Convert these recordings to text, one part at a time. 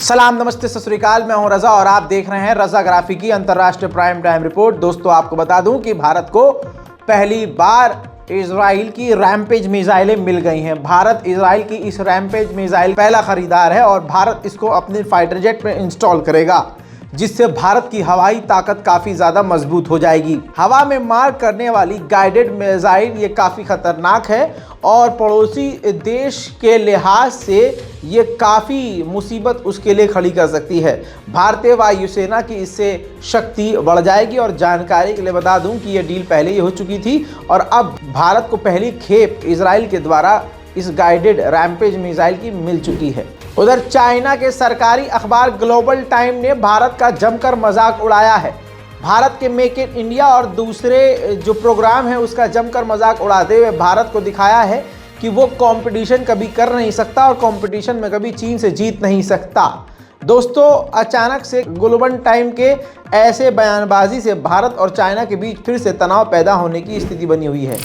सलाम, नमस्ते, सत श्री अकाल। मैं हूं रजा और आप देख रहे हैं रजा ग्राफी की अंतर्राष्ट्रीय प्राइम टाइम रिपोर्ट। दोस्तों, आपको बता दूं कि भारत को पहली बार इजराइल की रैम्पेज मिसाइलें मिल गई हैं। भारत इजराइल की इस रैम्पेज मिसाइल पहला खरीदार है और भारत इसको अपने फाइटर जेट में इंस्टॉल करेगा, जिससे भारत की हवाई ताकत काफ़ी ज़्यादा मजबूत हो जाएगी। हवा में मार करने वाली गाइडेड मिसाइल ये काफ़ी खतरनाक है और पड़ोसी देश के लिहाज से ये काफ़ी मुसीबत उसके लिए खड़ी कर सकती है। भारतीय वायुसेना की इससे शक्ति बढ़ जाएगी। और जानकारी के लिए बता दूं कि ये डील पहले ही हो चुकी थी और अब भारत को पहली खेप इजराइल के द्वारा इस गाइडेड रैम्पेज मिसाइल की मिल चुकी है। उधर चाइना के सरकारी अखबार ग्लोबल टाइम ने भारत का जमकर मजाक उड़ाया है। भारत के मेक इन इंडिया और दूसरे जो प्रोग्राम है उसका जमकर मजाक उड़ाते हुए भारत को दिखाया है कि वो कंपटीशन कभी कर नहीं सकता और कंपटीशन में कभी चीन से जीत नहीं सकता। दोस्तों, अचानक से ग्लोबल टाइम के ऐसे बयानबाजी से भारत और चाइना के बीच फिर से तनाव पैदा होने की स्थिति बनी हुई है।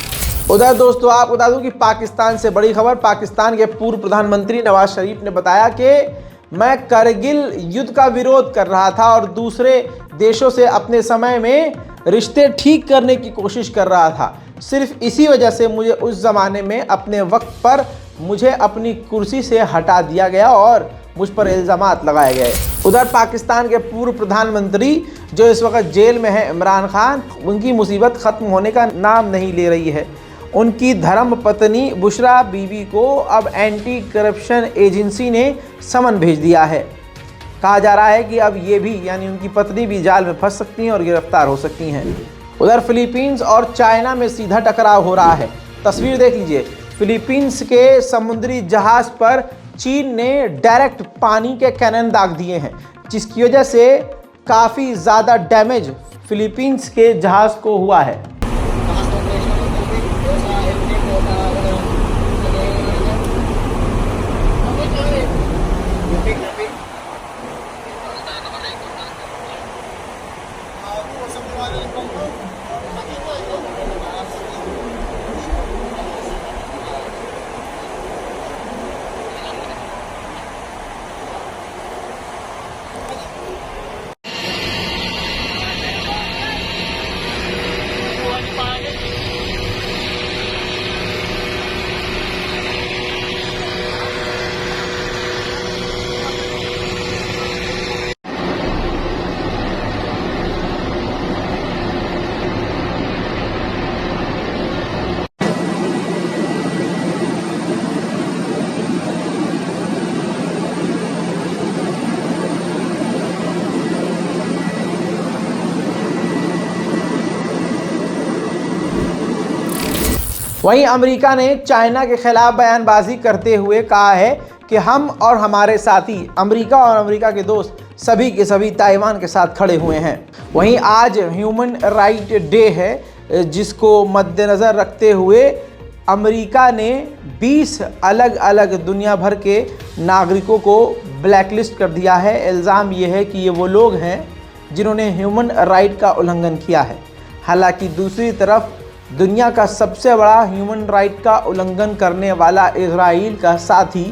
उधर दोस्तों, आपको बता दूं कि पाकिस्तान से बड़ी खबर। पाकिस्तान के पूर्व प्रधानमंत्री नवाज शरीफ ने बताया कि मैं करगिल युद्ध का विरोध कर रहा था और दूसरे देशों से अपने समय में रिश्ते ठीक करने की कोशिश कर रहा था। सिर्फ इसी वजह से मुझे उस ज़माने में अपने वक्त पर मुझे अपनी कुर्सी से हटा दिया गया और मुझ पर इल्ज़ामात लगाए गए। उधर पाकिस्तान के पूर्व प्रधानमंत्री जो इस वक्त जेल में है, इमरान खान, उनकी मुसीबत ख़त्म होने का नाम नहीं ले रही है। उनकी धर्म पत्नी बुशरा बीबी को अब एंटी करप्शन एजेंसी ने समन भेज दिया है। कहा जा रहा है कि अब ये भी यानी उनकी पत्नी भी जाल में फंस सकती हैं और गिरफ्तार हो सकती हैं। उधर फिलीपींस और चाइना में सीधा टकराव हो रहा है। तस्वीर देख लीजिए। फिलीपींस के समुद्री जहाज़ पर चीन ने डायरेक्ट पानी के कैनन दाग दिए हैं, जिसकी वजह से काफ़ी ज़्यादा डैमेज फिलीपींस के जहाज़ को हुआ है। वहीं अमेरिका ने चाइना के खिलाफ बयानबाजी करते हुए कहा है कि हम और हमारे साथी अमेरिका और अमेरिका के दोस्त सभी के सभी ताइवान के साथ खड़े हुए हैं। वहीं आज ह्यूमन राइट डे है, जिसको मद्देनज़र रखते हुए अमेरिका ने 20 अलग अलग दुनिया भर के नागरिकों को ब्लैकलिस्ट कर दिया है। इल्ज़ाम ये है कि ये वो लोग हैं जिन्होंने ह्यूमन राइट का उल्लंघन किया है। हालांकि दूसरी तरफ दुनिया का सबसे बड़ा ह्यूमन राइट का उल्लंघन करने वाला इजराइल का साथी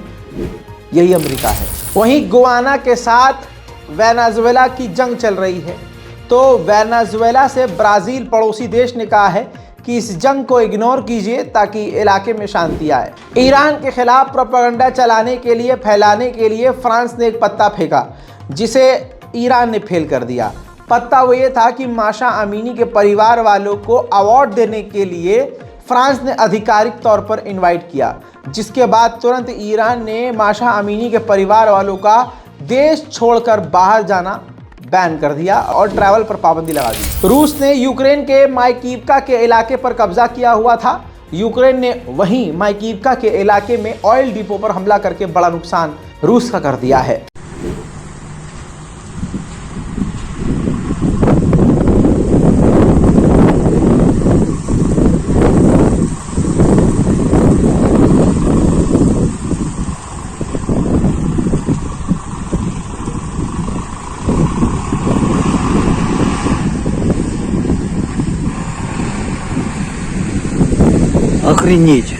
यही अमेरिका है। वहीं गुआना के साथ वेनेजुएला की जंग चल रही है, तो वेनेजुएला से ब्राज़ील पड़ोसी देश ने कहा है कि इस जंग को इग्नोर कीजिए ताकि इलाके में शांति आए। ईरान के खिलाफ प्रोपेगेंडा चलाने के लिए, फैलाने के लिए फ्रांस ने एक पत्ता फेंका, जिसे ईरान ने फेल कर दिया। पत्ता वो ये था कि माशा अमीनी के परिवार वालों को अवार्ड देने के लिए फ्रांस ने आधिकारिक तौर पर इनवाइट किया, जिसके बाद तुरंत ईरान ने माशा अमीनी के परिवार वालों का देश छोड़कर बाहर जाना बैन कर दिया और ट्रैवल पर पाबंदी लगा दी। रूस ने यूक्रेन के माइकीवका के इलाके पर कब्जा किया हुआ था। यूक्रेन ने वहीं माइकीवका के इलाके में ऑयल डिपो पर हमला करके बड़ा नुकसान रूस का कर दिया है। Охренеть.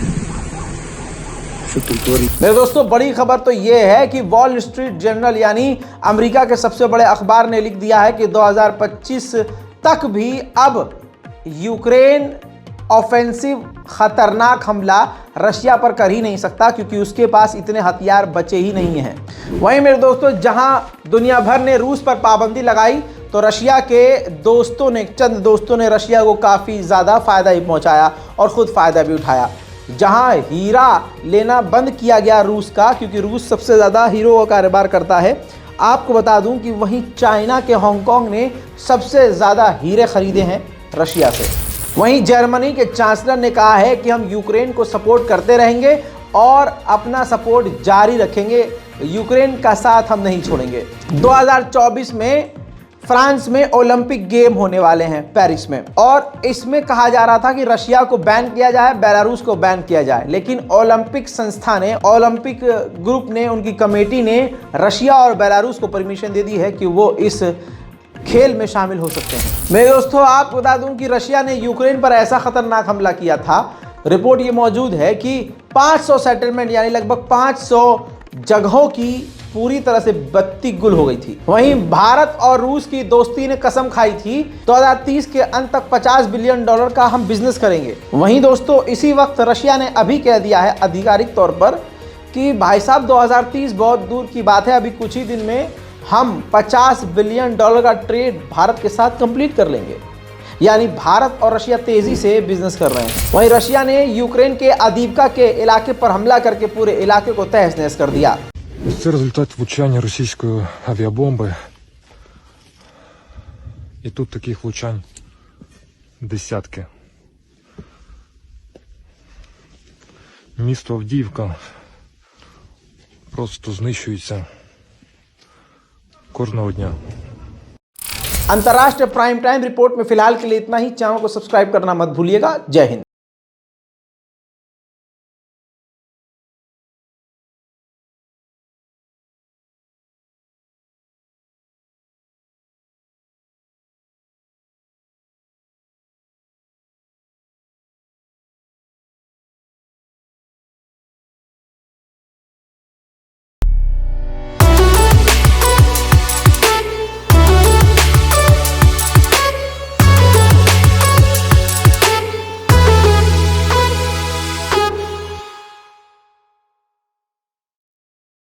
मेरे दोस्तों, बड़ी खबर तो ये है कि वॉल स्ट्रीट जर्नल यानी अमेरिका के सबसे बड़े अखबार ने लिख दिया है कि 2025 तक भी अब यूक्रेन ऑफेंसिव खतरनाक हमला रशिया पर कर ही नहीं सकता, क्योंकि उसके पास इतने हथियार बचे ही नहीं हैं। वहीं मेरे दोस्तों, जहां दुनिया भर ने रूस पर पाबंदी लगाई, तो रशिया के चंद दोस्तों ने रशिया को काफ़ी ज़्यादा फ़ायदा ही पहुंचाया और ख़ुद फ़ायदा भी उठाया। जहां हीरा लेना बंद किया गया रूस का, क्योंकि रूस सबसे ज़्यादा हीरो का कारोबार करता है, आपको बता दूं कि वहीं चाइना के हांगकांग ने सबसे ज़्यादा हीरे खरीदे हैं रशिया से। वहीं जर्मनी के चांसलर ने कहा है कि हम यूक्रेन को सपोर्ट करते रहेंगे और अपना सपोर्ट जारी रखेंगे, यूक्रेन का साथ हम नहीं छोड़ेंगे। 2024 में फ्रांस में ओलंपिक गेम होने वाले हैं पेरिस में, और इसमें कहा जा रहा था कि रशिया को बैन किया जाए, बेलारूस को बैन किया जाए, लेकिन ओलंपिक संस्था ने, ओलंपिक ग्रुप ने, उनकी कमेटी ने रशिया और बेलारूस को परमिशन दे दी है कि वो इस खेल में शामिल हो सकते हैं। मेरे दोस्तों, आपको बता दूं कि रशिया ने यूक्रेन पर ऐसा खतरनाक हमला किया था, रिपोर्ट ये मौजूद है कि 500 सेटलमेंट यानी लगभग 500 जगहों की पूरी तरह से बत्ती गुल हो गई थी। वहीं भारत और रूस की दोस्ती ने कसम खाई थी 2030 के अंत तक $50 बिलियन का हम बिजनेस करेंगे। वहीं दोस्तों, इसी वक्त रशिया ने अभी कह दिया है आधिकारिक तौर पर कि भाई साहब 2030 बहुत दूर की बात है, अभी कुछ ही दिन में हम $50 बिलियन का ट्रेड भारत के साथ कंप्लीट कर लेंगे। यानी भारत और रशिया तेजी से बिजनेस कर रहे हैं। वहीं रशिया ने यूक्रेन के अदीवका के इलाके पर हमला करके पूरे इलाके को तहस नहस कर दिया। Це результат влучання російської авіабомби. І тут таких влучань десятки. Місто Авдіївка просто знищується кожного дня. अंतर्राष्ट्रीय प्राइम टाइम रिपोर्ट में फिलहाल के लिए इतना ही। चैनल को सब्सक्राइब करना मत भूलिएगा। जय हिंद।